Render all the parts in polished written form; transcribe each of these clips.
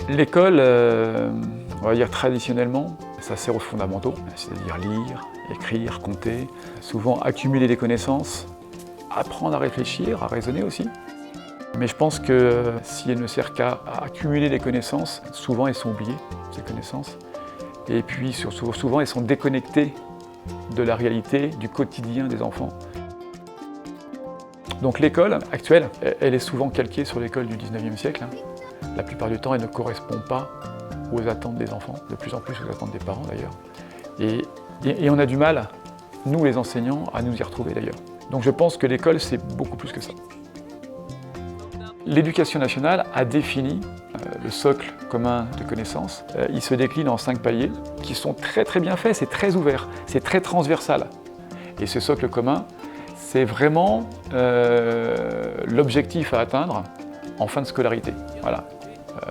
L'école, on va dire traditionnellement, ça sert aux fondamentaux, c'est-à-dire lire, écrire, compter, souvent accumuler des connaissances, apprendre à réfléchir, à raisonner aussi. Mais je pense que si elle ne sert qu'à accumuler des connaissances, souvent elles sont oubliées, ces connaissances. Et puis souvent elles sont déconnectées de la réalité, du quotidien des enfants. Donc l'école actuelle, elle est souvent calquée sur l'école du 19e siècle. La plupart du temps, elle ne correspond pas aux attentes des enfants, de plus en plus aux attentes des parents d'ailleurs. Et on a du mal, nous les enseignants, à nous y retrouver d'ailleurs. Donc je pense que l'école, c'est beaucoup plus que ça. L'éducation nationale a défini le socle commun de connaissances. Il se décline en 5 paliers qui sont très très bien faits, c'est très ouvert, c'est très transversal. Et ce socle commun, c'est vraiment l'objectif à atteindre en fin de scolarité. Voilà.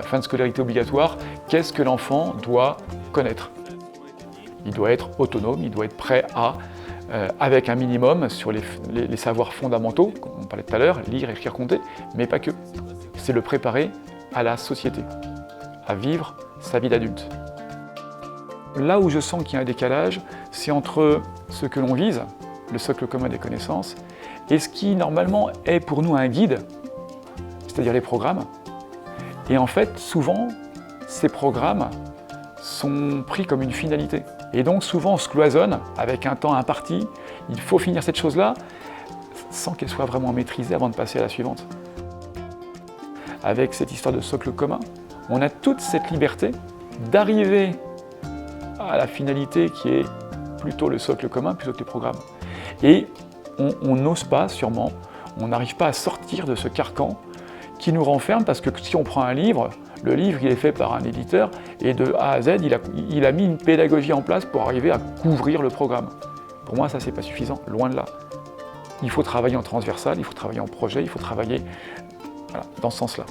Fin de scolarité obligatoire, qu'est-ce que l'enfant doit connaître? Il doit être autonome, il doit être prêt à, avec un minimum sur les savoirs fondamentaux, comme on parlait tout à l'heure, lire, écrire, compter, mais pas que. C'est le préparer à la société, à vivre sa vie d'adulte. Là où je sens qu'il y a un décalage, c'est entre ce que l'on vise, le socle commun des connaissances, et ce qui normalement est pour nous un guide, c'est-à-dire les programmes. Et en fait, souvent, ces programmes sont pris comme une finalité. Et donc souvent, on se cloisonne avec un temps imparti. Il faut finir cette chose-là sans qu'elle soit vraiment maîtrisée avant de passer à la suivante. Avec cette histoire de socle commun, on a toute cette liberté d'arriver à la finalité qui est plutôt le socle commun plutôt que les programmes. Et on n'ose pas, sûrement, on n'arrive pas à sortir de ce carcan qui nous renferme, parce que si on prend un livre, le livre il est fait par un éditeur et de A à Z, il a mis une pédagogie en place pour arriver à couvrir le programme. Pour moi, ça c'est pas suffisant, loin de là. Il faut travailler en transversal, il faut travailler en projet, il faut travailler voilà, dans ce sens-là.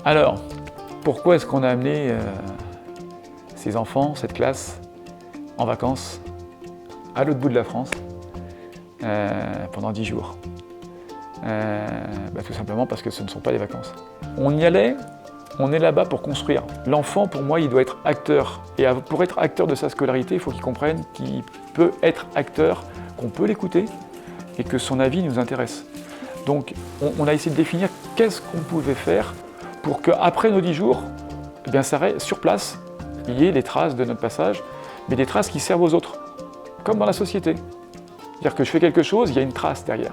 Alors, pourquoi est-ce qu'on a amené ces enfants, cette classe, en vacances à l'autre bout de la France pendant 10 jours. Tout simplement parce que ce ne sont pas des vacances. On y allait, on est là-bas pour construire. L'enfant, pour moi, il doit être acteur. Et pour être acteur de sa scolarité, il faut qu'il comprenne qu'il peut être acteur, qu'on peut l'écouter et que son avis nous intéresse. Donc, on a essayé de définir qu'est-ce qu'on pouvait faire pour qu'après nos 10 jours, eh bien, sur place, il y ait des traces de notre passage, mais des traces qui servent aux autres, comme dans la société. C'est-à-dire que je fais quelque chose, il y a une trace derrière.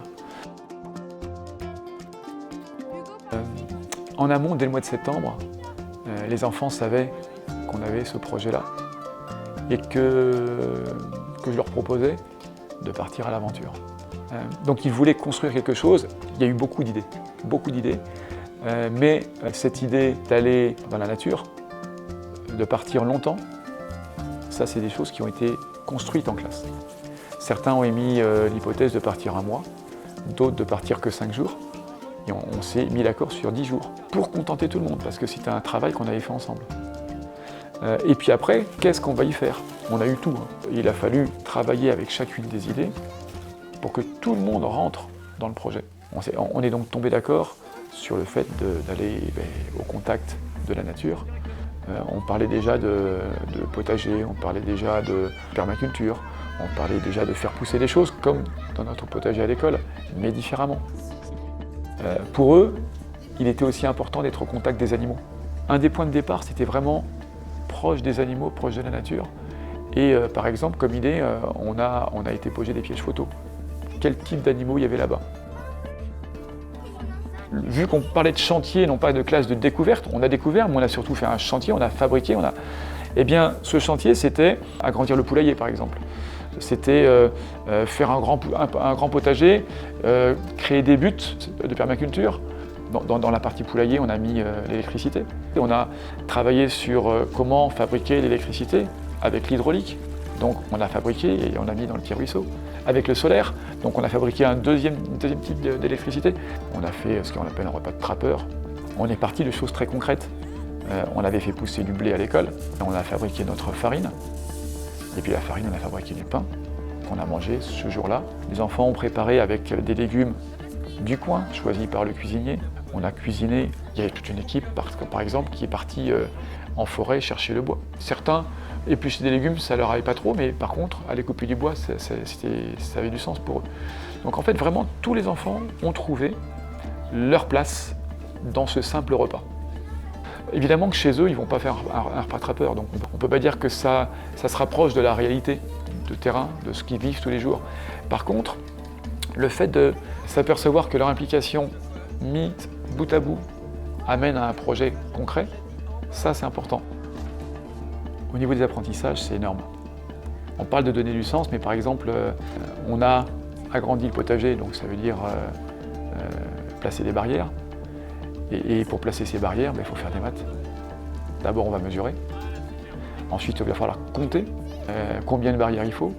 En amont, dès le mois de septembre, les enfants savaient qu'on avait ce projet-là et que je leur proposais de partir à l'aventure. Donc ils voulaient construire quelque chose, il y a eu beaucoup d'idées, mais cette idée d'aller dans la nature, de partir longtemps, ça c'est des choses qui ont été construites en classe. Certains ont émis l'hypothèse de partir un mois, d'autres de partir que 5 jours. Et on s'est mis d'accord sur 10 jours, pour contenter tout le monde, parce que c'était un travail qu'on avait fait ensemble. Et puis après, qu'est-ce qu'on va y faire? On a eu tout. Il a fallu travailler avec chacune des idées pour que tout le monde rentre dans le projet. On est donc tombé d'accord sur le fait d'aller au contact de la nature. On parlait déjà de potager, on parlait déjà de permaculture, on parlait déjà de faire pousser des choses comme dans notre potager à l'école, mais différemment. Pour eux, il était aussi important d'être au contact des animaux. Un des points de départ, c'était vraiment proche des animaux, proche de la nature. Et par exemple, comme idée, on a été poser des pièges photos. Quel type d'animaux il y avait là-bas? Vu qu'on parlait de chantier, non pas de classe de découverte, on a découvert, mais on a surtout fait un chantier, on a fabriqué, Eh bien, ce chantier, c'était agrandir le poulailler, par exemple. C'était faire un grand potager, créer des buts de permaculture. Dans la partie poulailler, on a mis l'électricité. On a travaillé sur comment fabriquer l'électricité avec l'hydraulique. Donc on a fabriqué et on a mis dans le petit ruisseau. avec le solaire. Donc on a fabriqué un deuxième type d'électricité. On a fait ce qu'on appelle un repas de trappeur. On est parti de choses très concrètes. On avait fait pousser du blé à l'école. On a fabriqué notre farine. Et puis la farine, on a fabriqué du pain qu'on a mangé ce jour-là. Les enfants ont préparé avec des légumes du coin, choisis par le cuisinier. On a cuisiné. Il y avait toute une équipe, par exemple, qui est partie en forêt chercher le bois. Certains éplucher des légumes, ça leur avait pas trop, mais par contre, aller couper du bois, ça avait du sens pour eux. Donc en fait, vraiment, tous les enfants ont trouvé leur place dans ce simple repas. Évidemment que chez eux, ils ne vont pas faire un repas trappeur, donc on ne peut pas dire que ça se rapproche de la réalité de terrain, de ce qu'ils vivent tous les jours. Par contre, le fait de s'apercevoir que leur implication mise bout à bout amène à un projet concret, ça c'est important. Au niveau des apprentissages, c'est énorme. On parle de donner du sens, mais par exemple, on a agrandi le potager, donc ça veut dire placer des barrières. Et pour placer ces barrières, il faut faire des maths. D'abord, on va mesurer. Ensuite, il va falloir compter combien de barrières il faut.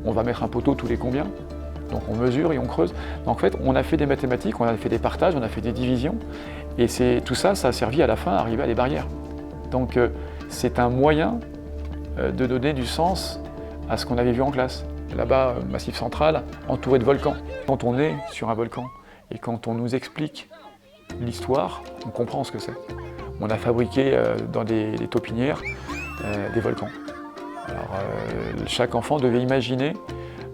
On va mettre un poteau tous les combien. Donc on mesure et on creuse. Donc en fait, on a fait des mathématiques, on a fait des partages, on a fait des divisions. Et tout ça a servi à la fin à arriver à des barrières. Donc c'est un moyen de donner du sens à ce qu'on avait vu en classe. Là-bas, Massif Central, entouré de volcans. Quand on est sur un volcan et quand on nous explique l'histoire, on comprend ce que c'est. On a fabriqué dans des taupinières des volcans. Alors, chaque enfant devait imaginer,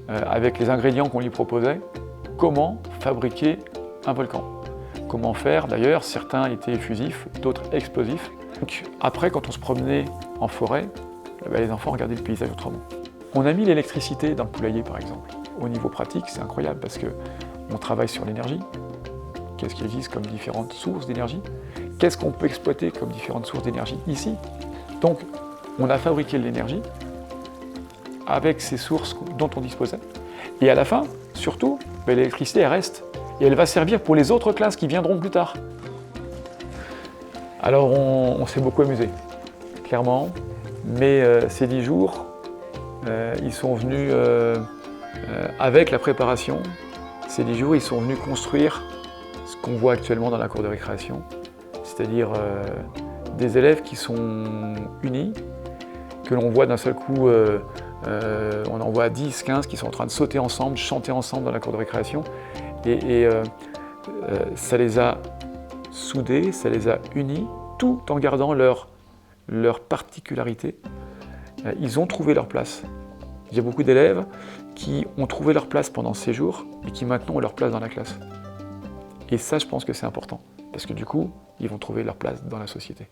avec les ingrédients qu'on lui proposait, comment fabriquer un volcan. Comment faire, d'ailleurs, certains étaient fusifs, d'autres explosifs. Donc, après, quand on se promenait en forêt, les enfants regardaient le paysage autrement. On a mis l'électricité dans le poulailler, par exemple. Au niveau pratique, c'est incroyable parce qu'on travaille sur l'énergie. Qu'est-ce qui existe comme différentes sources d'énergie? Qu'est-ce qu'on peut exploiter comme différentes sources d'énergie ici? Donc, on a fabriqué de l'énergie avec ces sources dont on disposait. Et à la fin, surtout, l'électricité, elle reste. Et elle va servir pour les autres classes qui viendront plus tard. Alors, on s'est beaucoup amusé, clairement. Mais ces 10 jours, ils sont venus avec la préparation. Ces 10 jours, ils sont venus construire ce qu'on voit actuellement dans la cour de récréation, c'est-à-dire des élèves qui sont unis, que l'on voit d'un seul coup, on en voit 10, 15 qui sont en train de sauter ensemble, chanter ensemble dans la cour de récréation, et ça les a soudés, ça les a unis, tout en gardant leur particularité. Ils ont trouvé leur place. Il y a beaucoup d'élèves qui ont trouvé leur place pendant ces jours et qui maintenant ont leur place dans la classe. Et ça, je pense que c'est important, parce que du coup, ils vont trouver leur place dans la société.